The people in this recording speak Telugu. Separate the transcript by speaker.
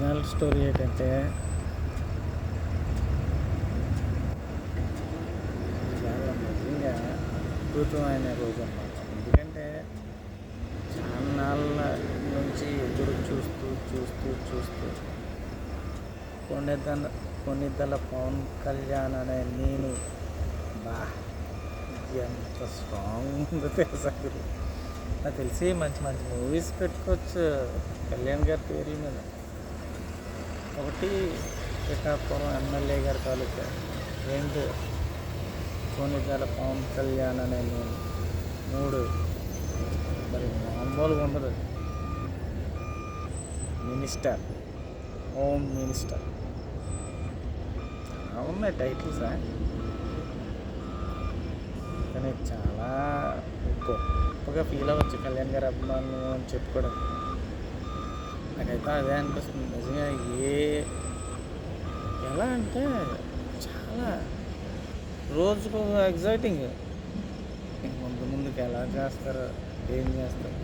Speaker 1: ఒరిజినల్ స్టోరీ ఏంటంటే చాలా నిజంగా అద్భుతమైన రోజు అన్నమాట. ఎందుకంటే చాన్నాళ్ళ నుంచి ఎదురు చూస్తూ చూస్తూ చూస్తూ కొన్నిద్దల పవన్ కళ్యాణ్ అనే నేను బా ఎంత స్ట్రాంగ్ ఉందో తెలుసా గురు. నాకు తెలిసి మంచి మంచి మూవీస్ పెట్టుకోవచ్చు కళ్యాణ్ గారి పేరు మీద. ఒకటి శ్రీకాకుళం ఎమ్మెల్యే గారి తాలూకా, రెండు కొన్నిద్దల పవన్ కళ్యాణ్ అనే నేను, మూడు మరి మామూలుగా ఉండదు మినిస్టర్, హోమ్ మినిస్టర్. ఉన్నాయి టైటిల్స్, కానీ చాలా గొప్పగా ఫీల్ అవ్వచ్చు కళ్యాణ్ గారి అభిమానులు అని చెప్పుకోవడం. నాకైతే అదే అనిపిస్తుంది నిజంగా. ఎలా అంటే చాలా రోజుకు ఎగ్జైటింగ్. ముందుకు ఎలా చేస్తారో, ఏం చేస్తారు.